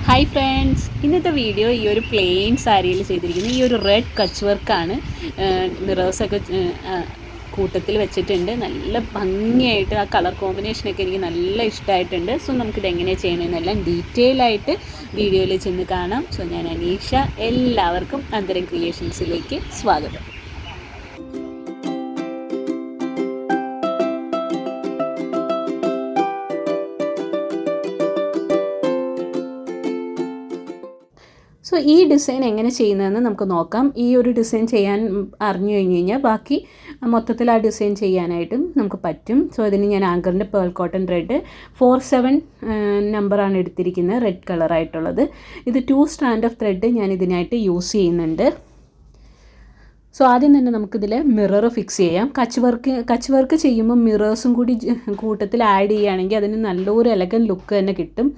Hi friends, ഇന്നത്തെ video ഈ ഒരു പ്ലെയിൻ സാരിയിൽ ചെയ്തിരിക്കുന്നത് ഈ ഒരു റെഡ് കച്ച് വർക്കാണ്. മിറേഴ്സൊക്കെ കൂട്ടത്തിൽ വെച്ചിട്ടുണ്ട്. നല്ല ഭംഗിയായിട്ട് ആ കളർ കോമ്പിനേഷനൊക്കെ എനിക്ക് നല്ല ഇഷ്ടമായിട്ടുണ്ട്. സോ നമുക്കിത് എങ്ങനെയാണ് ചെയ്യണമെന്നെല്ലാം ഡീറ്റെയിൽ ആയിട്ട് വീഡിയോയിൽ ചെന്ന് കാണാം. സോ ഞാൻ അനീഷ, എല്ലാവർക്കും അന്തരം ക്രിയേഷൻസിലേക്ക് സ്വാഗതം. സോ ഈ ഡിസൈൻ എങ്ങനെ ചെയ്യുന്നതെന്ന് നമുക്ക് നോക്കാം. ഈ ഒരു ഡിസൈൻ ചെയ്യാൻ അറിഞ്ഞു കഴിഞ്ഞ് കഴിഞ്ഞാൽ ബാക്കി മൊത്തത്തിൽ ആ ഡിസൈൻ ചെയ്യാനായിട്ടും നമുക്ക് പറ്റും. സോ ഇതിന് ഞാൻ ആങ്കറിൻ്റെ പേൾ കോട്ടൺ റെഡ് 47 നമ്പറാണ് എടുത്തിരിക്കുന്നത്, റെഡ് കളറായിട്ടുള്ളത്. ഇത് 2 സ്ട്രാൻഡ് ഓഫ് ത്രെഡ് ഞാൻ ഇതിനായിട്ട് യൂസ് ചെയ്യുന്നുണ്ട്. സോ ആദ്യം തന്നെ നമുക്കിതിൽ മിറർ ഫിക്സ് ചെയ്യാം. കച്ച് വർക്ക് ചെയ്യുമ്പോൾ മിറേഴ്സും കൂടി കൂട്ടത്തിൽ ആഡ് ചെയ്യുകയാണെങ്കിൽ അതിന് നല്ലൊരു എലഗൻ ലുക്ക് തന്നെ കിട്ടും.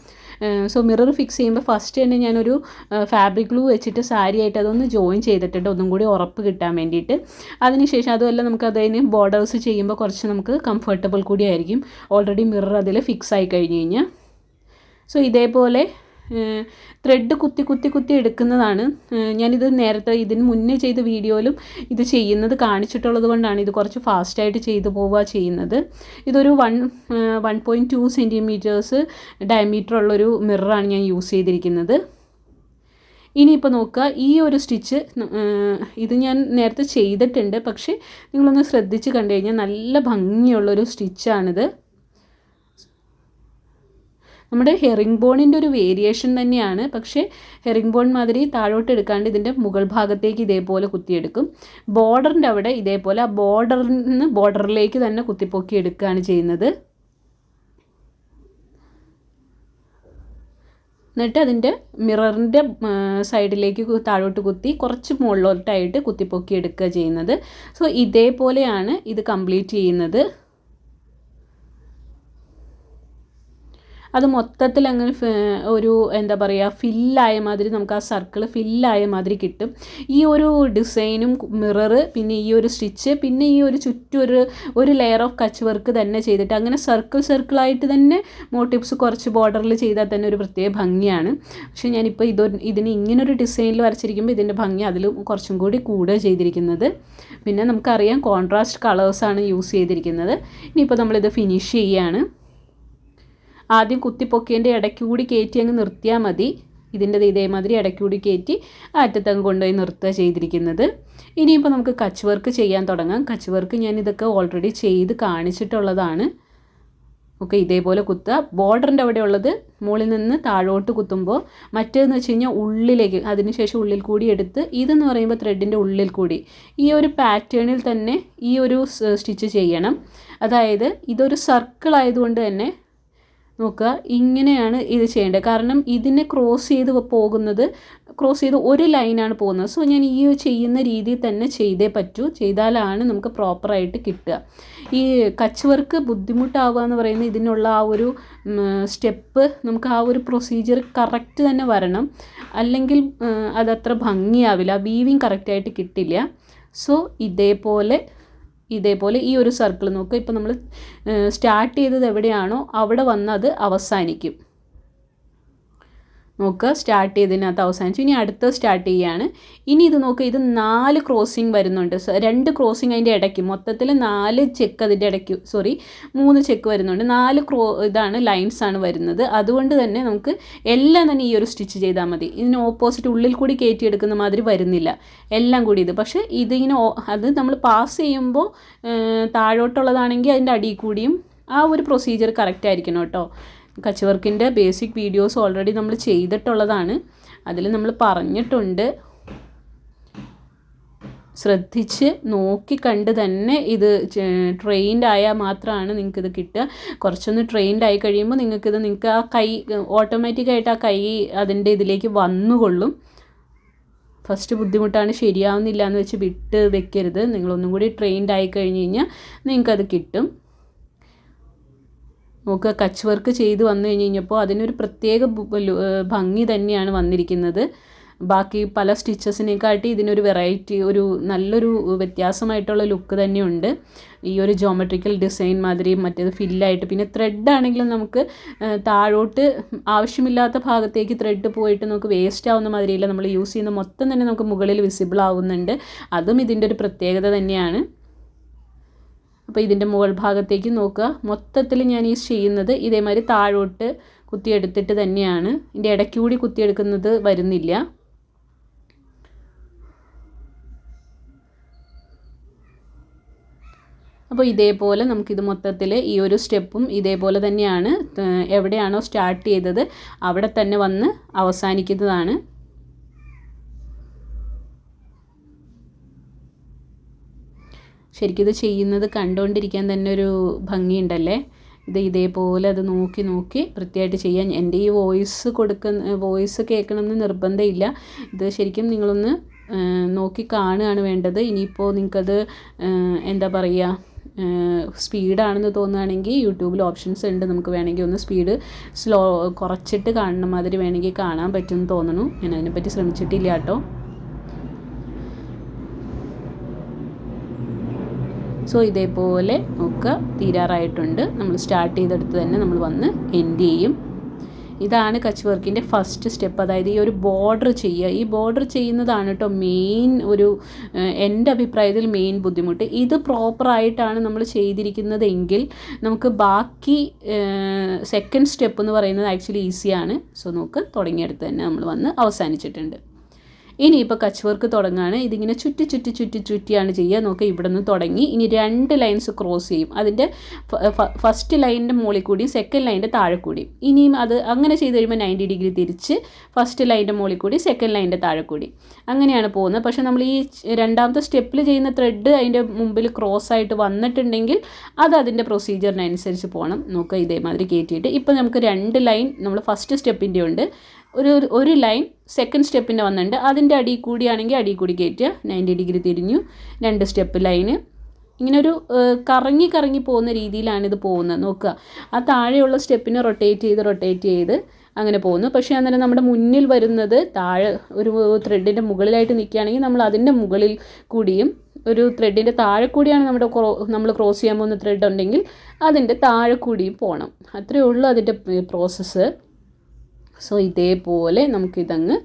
സോ മിറർ ഫിക്സ് ചെയ്യുമ്പോൾ ഫസ്റ്റ് തന്നെ ഞാനൊരു ഫാബ്രിക് ഗ്ലൂ വെച്ചിട്ട് സാരിയായിട്ട് അതൊന്ന് ജോയിൻ ചെയ്തിട്ടുണ്ട്, ഒന്നും കൂടി ഉറപ്പ് കിട്ടാൻ വേണ്ടിയിട്ട്. അതിനുശേഷം അതുമല്ല നമുക്ക് അതിന് ബോർഡേഴ്സ് ചെയ്യുമ്പോൾ കുറച്ച് നമുക്ക് കംഫർട്ടബിൾ കൂടി ആയിരിക്കും. ഓൾറെഡി മിറർ അതിൽ ഫിക്സ് ആയി കഴിഞ്ഞ് കഴിഞ്ഞാൽ സോ ഇതേപോലെ ത്രെഡ് കുത്തി എടുക്കുന്നതാണ്. ഞാനിത് നേരത്തെ ഇതിന് മുന്നേ ചെയ്ത വീഡിയോയിലും ഇത് ചെയ്യുന്നത് കാണിച്ചിട്ടുള്ളത് കൊണ്ടാണ് ഇത് കുറച്ച് ഫാസ്റ്റായിട്ട് ചെയ്തു പോവുക ചെയ്യുന്നത്. ഇതൊരു 1.2 സെൻറ്റിമീറ്റേഴ്സ് ഡയമീറ്റർ ഉള്ളൊരു മിററാണ് ഞാൻ യൂസ് ചെയ്തിരിക്കുന്നത്. ഇനിയിപ്പോൾ നോക്കുക, ഈ ഒരു സ്റ്റിച്ച് ഇത് ഞാൻ നേരത്തെ ചെയ്തിട്ടുണ്ട്, പക്ഷേ നിങ്ങളൊന്ന് ശ്രദ്ധിച്ച് കണ്ടു കഴിഞ്ഞാൽ നല്ല ഭംഗിയുള്ളൊരു സ്റ്റിച്ചാണിത്. നമ്മുടെ ഹെറിംഗ് ബോണിൻ്റെ ഒരു വേരിയേഷൻ തന്നെയാണ്, പക്ഷേ ഹെറിംഗ് ബോൺ മാതിരി താഴോട്ട് എടുക്കാണ്ട് ഇതിൻ്റെ മുകൾ ഭാഗത്തേക്ക് ഇതേപോലെ കുത്തിയെടുക്കും. ബോർഡറിൻ്റെ അവിടെ ഇതേപോലെ ആ ബോർഡറിൽ നിന്ന് ബോർഡറിലേക്ക് തന്നെ കുത്തിപ്പൊക്കി എടുക്കുകയാണ് ചെയ്യുന്നത്. എന്നിട്ട് അതിൻ്റെ മിററിൻ്റെ സൈഡിലേക്ക് താഴോട്ട് കുത്തി കുറച്ച് മുകളിലോട്ടായിട്ട് കുത്തിപ്പൊക്കി എടുക്കുക ചെയ്യുന്നത്. സോ ഇതേപോലെയാണ് ഇത് കംപ്ലീറ്റ് ചെയ്യുന്നത്. അത് മൊത്തത്തിൽ അങ്ങനെ ഒരു എന്താ പറയുക ഫില്ലായ മാതിരി നമുക്ക് ആ സർക്കിൾ ഫില്ലായ മാതിരി കിട്ടും. ഈ ഒരു ഡിസൈനും മിററ് പിന്നെ ഈ ഒരു സ്റ്റിച്ച് പിന്നെ ഈ ഒരു ചുറ്റും ഒരു ലെയർ ഓഫ് കച്ച് വർക്ക് തന്നെ ചെയ്തിട്ട് അങ്ങനെ സർക്കിളായിട്ട് തന്നെ മോട്ടീവ്സ് കുറച്ച് ബോർഡറിൽ ചെയ്താൽ തന്നെ ഒരു പ്രത്യേക ഭംഗിയാണ്. പക്ഷേ ഞാനിപ്പോൾ ഇതിന് ഇങ്ങനൊരു ഡിസൈനിൽ വരച്ചിരിക്കുമ്പോൾ ഇതിൻ്റെ ഭംഗി അതിൽ കുറച്ചും കൂടി കൂടുക ചെയ്തിരിക്കുന്നത്. പിന്നെ നമുക്കറിയാം കോൺട്രാസ്റ്റ് കളേഴ്സാണ് യൂസ് ചെയ്തിരിക്കുന്നത്. ഇനിയിപ്പോൾ നമ്മളിത് ഫിനിഷ് ചെയ്യുകയാണ്. ആദ്യം കുത്തിപ്പൊക്കിയതിൻ്റെ ഇടയ്ക്ക് കൂടി കയറ്റി അങ്ങ് നിർത്തിയാൽ മതി. ഇതിൻ്റെ ഇതേമാതിരി ഇടയ്ക്ക് കൂടി കയറ്റി അറ്റത്തങ്ങ് കൊണ്ടുപോയി നിർത്തുക ചെയ്തിരിക്കുന്നത്. ഇനിയിപ്പോൾ നമുക്ക് കച്ച് വർക്ക് ചെയ്യാൻ തുടങ്ങാം. കച്ച് വർക്ക് ഞാനിതൊക്കെ ഓൾറെഡി ചെയ്ത് കാണിച്ചിട്ടുള്ളതാണ്. ഓക്കെ, ഇതേപോലെ കുത്തുക. ബോർഡറിൻ്റെ അവിടെ ഉള്ളത് മുകളിൽ നിന്ന് താഴോട്ട് കുത്തുമ്പോൾ മറ്റേതെന്ന് വെച്ച് കഴിഞ്ഞാൽ ഉള്ളിലേക്ക്, അതിനുശേഷം ഉള്ളിൽ കൂടി എടുത്ത് ഇതെന്ന് പറയുമ്പോൾ ത്രെഡിൻ്റെ ഉള്ളിൽ കൂടി ഈ ഒരു പാറ്റേണിൽ തന്നെ ഈ ഒരു സ്റ്റിച്ച് ചെയ്യണം. അതായത് ഇതൊരു സർക്കിൾ ആയതുകൊണ്ട് തന്നെ നോക്കുക, ഇങ്ങനെയാണ് ഇത് ചെയ്യേണ്ടത്. കാരണം ഇതിനെ ക്രോസ് ചെയ്ത് ഒരു ലൈനാണ് പോകുന്നത്. സോ ഞാൻ ഈ ചെയ്യുന്ന രീതിയിൽ തന്നെ ചെയ്തേ പറ്റൂ. ചെയ്താലാണ് നമുക്ക് പ്രോപ്പറായിട്ട് കിട്ടുക. ഈ കച്ച് വർക്ക് ബുദ്ധിമുട്ടാവുക എന്ന് പറയുന്നത് ഇതിനുള്ള ആ ഒരു സ്റ്റെപ്പ്, നമുക്ക് ആ ഒരു പ്രൊസീജിയർ കറക്റ്റ് തന്നെ വരണം. അല്ലെങ്കിൽ അതത്ര ഭംഗിയാവില്ല, വീവിങ് കറക്റ്റായിട്ട് കിട്ടില്ല. സോ ഇതേപോലെ ഈ ഒരു സർക്കിൾ നോക്കുക. ഇപ്പോൾ നമ്മൾ സ്റ്റാർട്ട് ചെയ്തത് എവിടെയാണോ അവിടെ വന്ന് അത് അവസാനിക്കും. നോക്കുക, സ്റ്റാർട്ട് ചെയ്തതിനകത്ത് അവസാനിച്ചു. ഇനി അടുത്ത് സ്റ്റാർട്ട് ചെയ്യുകയാണ്. ഇനി ഇത് നോക്കുക, ഇത് 4 ക്രോസിങ് വരുന്നുണ്ട്. 2 ക്രോസിങ് അതിൻ്റെ ഇടയ്ക്ക്, മൊത്തത്തിൽ 4 ചെക്ക് അതിൻ്റെ ഇടയ്ക്ക് 3 ചെക്ക് വരുന്നുണ്ട്. 4 ഇതാണ് ലൈൻസാണ് വരുന്നത്. അതുകൊണ്ട് തന്നെ നമുക്ക് എല്ലാം തന്നെ ഈ ഒരു സ്റ്റിച്ച് ചെയ്താൽ മതി. ഇതിന് ഓപ്പോസിറ്റ് ഉള്ളിൽ കൂടി കയറ്റിയെടുക്കുന്ന മാതിരി വരുന്നില്ല, എല്ലാം കൂടി ഇത്. പക്ഷേ ഇതിങ്ങനെ അത് നമ്മൾ പാസ് ചെയ്യുമ്പോൾ താഴോട്ടുള്ളതാണെങ്കിൽ അതിൻ്റെ അടിയിൽ കൂടിയും ആ ഒരു പ്രൊസീജിയർ കറക്റ്റ് ആയിരിക്കണം കേട്ടോ. കച്ച് വർക്കിൻ്റെ ബേസിക് വീഡിയോസ് ഓൾറെഡി നമ്മൾ ചെയ്തിട്ടുള്ളതാണ്, അതിൽ നമ്മൾ പറഞ്ഞിട്ടുണ്ട്. ശ്രദ്ധിച്ച് നോക്കിക്കണ്ട് തന്നെ ഇത് ട്രെയിൻഡ് ആയാൽ മാത്രമാണ് നിങ്ങൾക്കിത് കിട്ടുക. കുറച്ചൊന്ന് ട്രെയിൻഡ് ആയി കഴിയുമ്പോൾ നിങ്ങൾക്ക് ആ കൈ ഓട്ടോമാറ്റിക്കായിട്ട് ആ കൈ അതിൻ്റെ ഇതിലേക്ക് വന്നുകൊള്ളും. ഫസ്റ്റ് ബുദ്ധിമുട്ടാണ്, ശരിയാവുന്നില്ല എന്ന് വെച്ച് വിട്ട് വെക്കരുത്. നിങ്ങളൊന്നും കൂടി ട്രെയിൻഡ് ആയി കഴിഞ്ഞ് കഴിഞ്ഞാൽ നിങ്ങൾക്കത് കിട്ടും. നോക്കുക, കച്ച് വർക്ക് ചെയ്ത് വന്നു കഴിഞ്ഞപ്പോൾ അതിനൊരു പ്രത്യേക ഭംഗി തന്നെയാണ് വന്നിരിക്കുന്നത്. ബാക്കി പല സ്റ്റിച്ചസിനെക്കാട്ടി ഇതിനൊരു വെറൈറ്റി, ഒരു നല്ലൊരു വ്യത്യാസമായിട്ടുള്ള ലുക്ക് തന്നെയുണ്ട്. ഈ ഒരു ജോമെട്രിക്കൽ ഡിസൈൻ മാതിരി മറ്റേത് ഫില്ലായിട്ട്, പിന്നെ ത്രെഡ് ആണെങ്കിലും നമുക്ക് താഴോട്ട് ആവശ്യമില്ലാത്ത ഭാഗത്തേക്ക് ത്രെഡ് പോയിട്ട് നമുക്ക് വേസ്റ്റ് ആവുന്ന മാതിരിയില്ല. നമ്മൾ യൂസ് ചെയ്യുന്ന മൊത്തം തന്നെ നമുക്ക് മുകളിൽ വിസിബിൾ ആവുന്നുണ്ട്. അതും ഇതിൻ്റെ ഒരു പ്രത്യേകത തന്നെയാണ്. അപ്പോൾ ഇതിൻ്റെ മുകൾ ഭാഗത്തേക്ക് നോക്കുക, മൊത്തത്തിൽ ഞാൻ ഈ ചെയ്യുന്നത് ഇതേമാതിരി താഴോട്ട് കുത്തിയെടുത്തിട്ട് തന്നെയാണ്. ഇതിൻ്റെ ഇടയ്ക്ക് കൂടി കുത്തിയെടുക്കുന്നത് വരുന്നില്ല. അപ്പോൾ ഇതേപോലെ നമുക്കിത് മൊത്തത്തിൽ ഈ ഒരു സ്റ്റെപ്പും ഇതേപോലെ തന്നെയാണ്, എവിടെയാണോ സ്റ്റാർട്ട് ചെയ്തത് അവിടെ തന്നെ വന്ന് അവസാനിക്കുന്നതാണ്. ശരിക്കും ഇത് ചെയ്യുന്നത് കണ്ടുകൊണ്ടിരിക്കാൻ തന്നെ ഒരു ഭംഗിയുണ്ടല്ലേ. ഇതേപോലെ അത് നോക്കി നോക്കി വൃത്തിയായിട്ട് ചെയ്യാൻ. എൻ്റെ ഈ വോയിസ് കേൾക്കണമെന്ന് നിർബന്ധമില്ല. ഇത് ശരിക്കും നിങ്ങളൊന്ന് നോക്കി കാണുകയാണ് വേണ്ടത്. ഇനിയിപ്പോൾ നിങ്ങൾക്കത് എന്താ പറയുക, സ്പീഡാണെന്ന് തോന്നുകയാണെങ്കിൽ യൂട്യൂബിൽ ഓപ്ഷൻസ് ഉണ്ട്, നമുക്ക് വേണമെങ്കിൽ ഒന്ന് സ്പീഡ് കുറച്ചിട്ട് കാണുന്ന മാതിരി വേണമെങ്കിൽ കാണാൻ പറ്റുമെന്ന് തോന്നുന്നു. ഞാൻ അതിനെപ്പറ്റി ശ്രമിച്ചിട്ടില്ല കേട്ടോ. സോ ഇതേപോലെ നോക്കുക, തീരാറായിട്ടുണ്ട്. നമ്മൾ സ്റ്റാർട്ട് ചെയ്തെടുത്ത് തന്നെ നമ്മൾ വന്ന് എൻഡ് ചെയ്യും. ഇതാണ് കച്ച് വർക്കിൻ്റെ ഫസ്റ്റ് സ്റ്റെപ്പ്. അതായത് ഈ ഒരു ബോർഡർ ചെയ്യുക. ഈ ബോർഡർ ചെയ്യുന്നതാണ് കേട്ടോ മെയിൻ ഒരു, എൻ്റെ അഭിപ്രായത്തിൽ മെയിൻ ബുദ്ധിമുട്ട്. ഇത് പ്രോപ്പറായിട്ടാണ് നമ്മൾ ചെയ്തിരിക്കുന്നതെങ്കിൽ നമുക്ക് ബാക്കി സെക്കൻഡ് സ്റ്റെപ്പ് എന്ന് പറയുന്നത് ആക്ച്വലി ഈസിയാണ്. സോ നമുക്ക് തുടങ്ങിയെടുത്ത് തന്നെ നമ്മൾ വന്ന് അവസാനിച്ചിട്ടുണ്ട്. ഇനിയിപ്പോൾ കച്ച് വർക്ക് തുടങ്ങുകയാണ്. ഇതിങ്ങനെ ചുറ്റിയാണ് ചെയ്യുക. നോക്കുക, ഇവിടെ നിന്ന് തുടങ്ങി ഇനി 2 ലൈൻസ് ക്രോസ് ചെയ്യും. അതിൻ്റെ ഫസ്റ്റ് ലൈനിൻ്റെ മുകളിൽ കൂടി സെക്കൻഡ് ലൈനിൻ്റെ താഴെ കൂടി. ഇനിയും അത് അങ്ങനെ ചെയ്ത് കഴിയുമ്പോൾ 90 ഡിഗ്രി തിരിച്ച് ഫസ്റ്റ് ലൈനിൻ്റെ മുകളിൽ കൂടി സെക്കൻഡ് ലൈനിൻ്റെ താഴെ കൂടി, അങ്ങനെയാണ് പോകുന്നത്. പക്ഷേ നമ്മൾ ഈ രണ്ടാമത്തെ സ്റ്റെപ്പിൽ ചെയ്യുന്ന ത്രെഡ് അതിൻ്റെ മുമ്പിൽ ക്രോസ് ആയിട്ട് വന്നിട്ടുണ്ടെങ്കിൽ അത് അതിൻ്റെ പ്രൊസീജിയറിനനുസരിച്ച് പോകണം. നോക്കുക, ഇതേമാതിരി കയറ്റിയിട്ട് ഇപ്പോൾ നമുക്ക് 2 ലൈൻ നമ്മൾ ഫസ്റ്റ് സ്റ്റെപ്പിൻ്റെ ഉണ്ട്, ഒരു ലൈൻ സെക്കൻഡ് സ്റ്റെപ്പിൻ്റെ വന്നിട്ടുണ്ട്. അതിൻ്റെ അടിയിൽ കൂടിയാണെങ്കിൽ അടിയിൽ കൂടി കയറ്റുക, 90 ഡിഗ്രി തിരിഞ്ഞു 2 സ്റ്റെപ്പ് ലൈന്. ഇങ്ങനെ ഒരു കറങ്ങി പോകുന്ന രീതിയിലാണ് ഇത് പോകുന്നത്. നോക്കുക, ആ താഴെയുള്ള സ്റ്റെപ്പിനെ റൊട്ടേറ്റ് ചെയ്ത് അങ്ങനെ പോകുന്നു. പക്ഷേ അന്നേരം നമ്മുടെ മുന്നിൽ വരുന്നത് താഴെ ഒരു ത്രെഡിൻ്റെ മുകളിലായിട്ട് നിൽക്കുകയാണെങ്കിൽ നമ്മൾ അതിൻ്റെ മുകളിൽ കൂടിയും, ഒരു ത്രെഡിൻ്റെ താഴെ കൂടിയാണ് നമ്മൾ ക്രോസ് ചെയ്യാൻ പോകുന്ന ത്രെഡ് ഉണ്ടെങ്കിൽ അതിൻ്റെ താഴെ കൂടിയും പോകണം. അത്രയേ ഉള്ളൂ അതിൻ്റെ പ്രോസസ്സ്. സോ ഇതേപോലെ നമുക്കിതങ്ങ്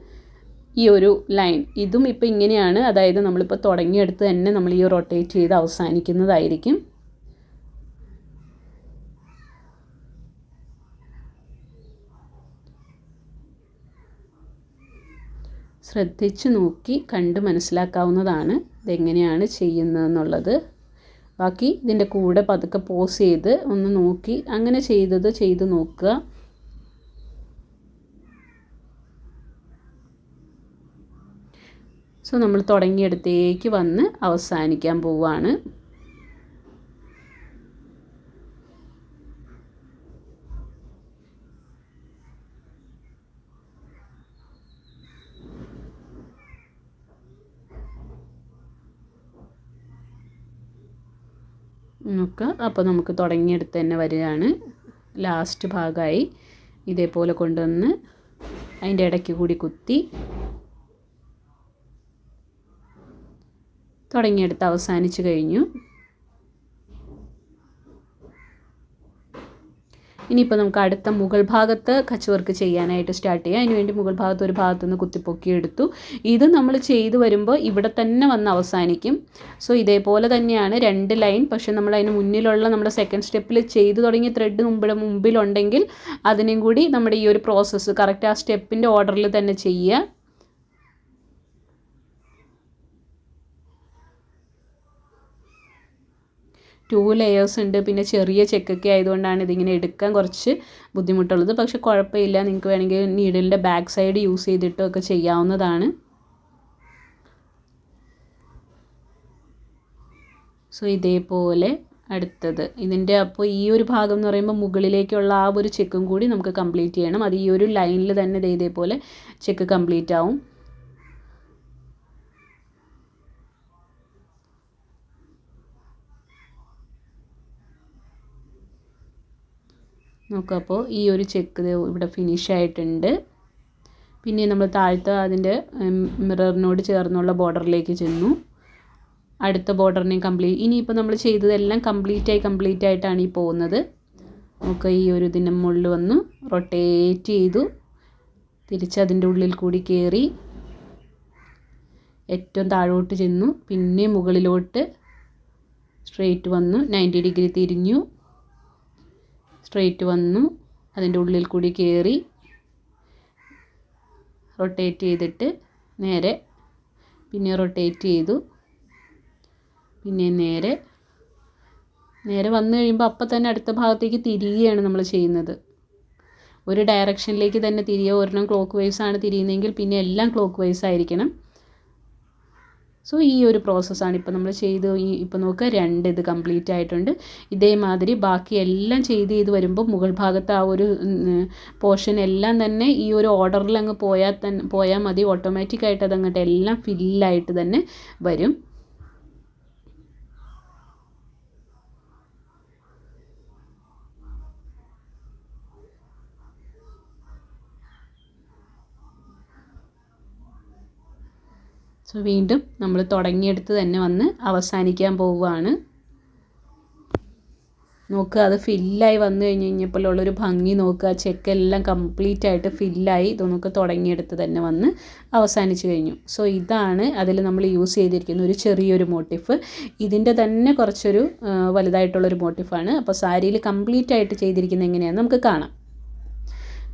ഈ ഒരു ലൈൻ, ഇതും ഇപ്പോൾ ഇങ്ങനെയാണ്. അതായത് നമ്മളിപ്പോൾ തുടങ്ങിയെടുത്ത് തന്നെ നമ്മൾ ഈ റൊട്ടേറ്റ് ചെയ്ത് അവസാനിക്കുന്നതായിരിക്കും. ശ്രദ്ധിച്ച് നോക്കി കണ്ട് മനസ്സിലാക്കാവുന്നതാണ് ഇതെങ്ങനെയാണ് ചെയ്യുന്നതെന്നുള്ളത്. ബാക്കി ഇതിൻ്റെ കൂടെ പതുക്കെ പോസ് ചെയ്ത് ഒന്ന് നോക്കി അങ്ങനെ ചെയ്ത് നോക്കുക. സോ നമ്മൾ തുടങ്ങിയിടത്തേക്ക് വന്ന് അവസാനിക്കാൻ പോവുകയാണ്. നോക്കുക, അപ്പോൾ നമുക്ക് തുടങ്ങിയെടുത്ത് തന്നെ വരികയാണ്. ലാസ്റ്റ് ഭാഗമായി ഇതേപോലെ കൊണ്ടുവന്ന് അതിൻ്റെ ഇടയ്ക്ക് കൂടി കുത്തി തുടങ്ങിയെടുത്ത് അവസാനിച്ച് കഴിഞ്ഞു. ഇനിയിപ്പോൾ നമുക്ക് അടുത്ത മുകൾ ഭാഗത്ത് കച്ച് വർക്ക് ചെയ്യാനായിട്ട് സ്റ്റാർട്ട് ചെയ്യാം. അതിനുവേണ്ടി മുകൾ ഭാഗത്ത് ഒരു ഭാഗത്തുനിന്ന് കുത്തിപ്പൊക്കിയെടുത്തു. ഇത് നമ്മൾ ചെയ്ത് വരുമ്പോൾ ഇവിടെ തന്നെ വന്ന് അവസാനിക്കും. സോ ഇതേപോലെ തന്നെയാണ് 2 ലൈൻ. പക്ഷേ നമ്മൾ അതിന് മുന്നിലുള്ള നമ്മുടെ സെക്കൻഡ് സ്റ്റെപ്പിൽ ചെയ്ത് തുടങ്ങിയ ത്രെഡ് മുമ്പിലുണ്ടെങ്കിൽ അതിനും കൂടി നമ്മുടെ ഈ ഒരു പ്രോസസ്സ് കറക്റ്റ് ആ സ്റ്റെപ്പിൻ്റെ ഓർഡറിൽ തന്നെ ചെയ്യുക. ടു ലെയേഴ്സ് ഉണ്ട്, പിന്നെ ചെറിയ ചെക്കൊക്കെ ആയതുകൊണ്ടാണ് ഇതിങ്ങനെ എടുക്കാൻ കുറച്ച് ബുദ്ധിമുട്ടുള്ളത്. പക്ഷെ കുഴപ്പമില്ല, നിങ്ങൾക്ക് വേണമെങ്കിൽ നീഡിലിൻ്റെ ബാക്ക് സൈഡ് യൂസ് ചെയ്തിട്ടൊക്കെ ചെയ്യാവുന്നതാണ്. സോ ഇതേപോലെ അടുത്തത് ഇതിൻ്റെ, അപ്പോൾ ഈ ഒരു ഭാഗം എന്ന് പറയുമ്പോൾ മുകളിലേക്കുള്ള ആ ഒരു ചെക്കും കൂടി നമുക്ക് കംപ്ലീറ്റ് ചെയ്യണം. അത് ഈ ഒരു ലൈനിൽ തന്നെ ഇതേപോലെ ചെക്ക് കംപ്ലീറ്റ് ആവും. നോക്കുക, അപ്പോൾ ഈ ഒരു ചെക്ക് ഇവിടെ ഫിനിഷ് ആയിട്ടുണ്ട്. പിന്നെ നമ്മൾ താഴത്തെ അതിൻ്റെ മിററിനോട് ചേർന്നുള്ള ബോർഡറിലേക്ക് ചെന്നു. അടുത്ത ബോർഡറിനെയും ഇനിയിപ്പോൾ നമ്മൾ ചെയ്തതെല്ലാം കംപ്ലീറ്റ് ആയിട്ടാണ് ഈ പോകുന്നത്. നമുക്ക് ഈ ഒരു ഇതിൻ്റെ മുകളിൽ വന്നു റൊട്ടേറ്റ് ചെയ്തു, തിരിച്ച് അതിൻ്റെ ഉള്ളിൽ കൂടി കയറി ഏറ്റവും താഴോട്ട് ചെന്നു, പിന്നെ മുകളിലോട്ട് സ്ട്രെയിറ്റ് വന്നു, 90 ഡിഗ്രി തിരിഞ്ഞു, സ്ട്രെയിറ്റ് വന്നു, അതിൻ്റെ ഉള്ളിൽ കൂടി കയറി റൊട്ടേറ്റ് ചെയ്തിട്ട് നേരെ പിന്നെ റൊട്ടേറ്റ് ചെയ്തു, പിന്നെ നേരെ വന്നു കഴിയുമ്പോൾ അപ്പം തന്നെ അടുത്ത ഭാഗത്തേക്ക് തിരിയുകയാണ് നമ്മൾ ചെയ്യുന്നത്. ഒരു ഡയറക്ഷനിലേക്ക് തന്നെ തിരിയുക. ഒരെണ്ണം ക്ലോക്ക് വൈസ് ആണ് തിരിയുന്നതെങ്കിൽ പിന്നെ എല്ലാം ക്ലോക്ക് വൈസ് ആയിരിക്കണം. സോ ഈ ഒരു പ്രോസസ്സാണ് ഇപ്പോൾ നമ്മൾ ചെയ്ത്. ഇപ്പോൾ നോക്കുക 2 ഇത് കംപ്ലീറ്റ് ആയിട്ടുണ്ട്. ഇതേമാതിരി ബാക്കി എല്ലാം ചെയ്ത് വരുമ്പോൾ മുകൾ ഭാഗത്ത് ആ ഒരു പോർഷൻ എല്ലാം തന്നെ ഈ ഒരു ഓർഡറിൽ അങ്ങ് പോയാൽ മതി. ഓട്ടോമാറ്റിക്കായിട്ട് അതങ്ങോട്ട് എല്ലാം ഫില്ലായിട്ട് തന്നെ വരും. സോ വീണ്ടും നമ്മൾ തുടങ്ങിയെടുത്ത് തന്നെ വന്ന് അവസാനിക്കാൻ പോവുകയാണ്. നോക്കുക, അത് ഫില്ലായി വന്നു കഴിഞ്ഞപ്പോഴുള്ളൊരു ഭംഗി നോക്കുക. ചെക്കെല്ലാം കംപ്ലീറ്റ് ആയിട്ട് ഫില്ലായി. ഇത് നമുക്ക് തുടങ്ങിയെടുത്ത് തന്നെ വന്ന് അവസാനിച്ച് കഴിഞ്ഞു. സോ ഇതാണ് അതിൽ നമ്മൾ യൂസ് ചെയ്തിരിക്കുന്ന ഒരു ചെറിയൊരു മോട്ടിഫ്. ഇതിൻ്റെ തന്നെ കുറച്ചൊരു വലുതായിട്ടുള്ളൊരു മോട്ടിഫാണ്. അപ്പോൾ സാരിയിൽ കംപ്ലീറ്റ് ആയിട്ട് ചെയ്തിരിക്കുന്നത് എങ്ങനെയാണെന്ന് നമുക്ക് കാണാം.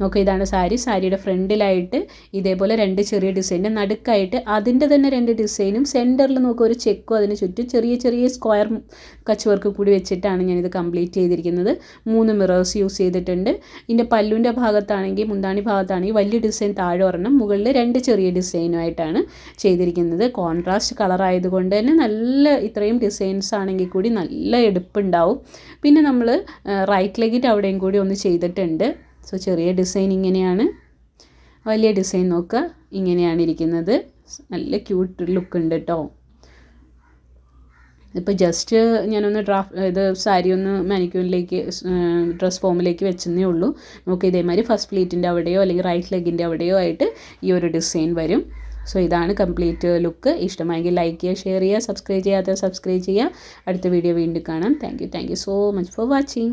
നോക്കുക, ഇതാണ് സാരിയുടെ ഫ്രണ്ടിലായിട്ട് ഇതേപോലെ 2 ചെറിയ ഡിസൈൻ്റെ നടുക്കായിട്ട് അതിൻ്റെ തന്നെ 2 ഡിസൈനും സെൻറ്ററിൽ നോക്കുക ഒരു ചെക്കും അതിന് ചുറ്റും ചെറിയ സ്ക്വയർ കച്ച് വർക്ക് കൂടി വെച്ചിട്ടാണ് ഞാനിത് കംപ്ലീറ്റ് ചെയ്തിരിക്കുന്നത്. 3 മിറേഴ്സ് യൂസ് ചെയ്തിട്ടുണ്ട്. ഇതിൻ്റെ പല്ലുവിൻ്റെ ഭാഗത്താണെങ്കിൽ മുന്താണി ഭാഗത്താണെങ്കിൽ വലിയ ഡിസൈൻ താഴെ ഒരെണ്ണം, മുകളിൽ 2 ചെറിയ ഡിസൈനുമായിട്ടാണ് ചെയ്തിരിക്കുന്നത്. കോൺട്രാസ്റ്റ് കളർ ആയതുകൊണ്ട് തന്നെ നല്ല ഇത്രയും ഡിസൈൻസ് ആണെങ്കിൽ കൂടി നല്ല എടുപ്പുണ്ടാവും. പിന്നെ നമ്മൾ റൈറ്റ് ലെഗിൻ്റെ അവിടെയും കൂടി ഒന്ന് ചെയ്തിട്ടുണ്ട്. സോ ചെറിയ ഡിസൈൻ ഇങ്ങനെയാണ്, വലിയ ഡിസൈൻ നോക്കുക ഇങ്ങനെയാണ് ഇരിക്കുന്നത്. നല്ല ക്യൂട്ട് ലുക്ക് ഉണ്ട് കേട്ടോ. ഇപ്പോൾ ജസ്റ്റ് ഞാനൊന്ന് സാരി ഒന്ന് മാനിക്യൂറിലേക്ക് ഡ്രസ് ഫോമിലേക്ക് വെച്ചെന്നേ ഉള്ളൂ. നമുക്ക് ഇതേമാതിരി ഫസ്റ്റ് പ്ലീറ്റിൻ്റെ അവിടെയോ അല്ലെങ്കിൽ റൈറ്റ് ലെഗിൻ്റെ അവിടെയോ ആയിട്ട് ഈ ഒരു ഡിസൈൻ വരും. സോ ഇതാണ് കംപ്ലീറ്റ് ലുക്ക്. ഇഷ്ടമായെങ്കിൽ ലൈക്ക് ചെയ്യുക, ഷെയർ ചെയ്യുക, സബ്സ്ക്രൈബ് ചെയ്യാത്ത സബ്സ്ക്രൈബ് ചെയ്യുക. അടുത്ത വീഡിയോ വീണ്ടും കാണാം. Thank you so much for watching.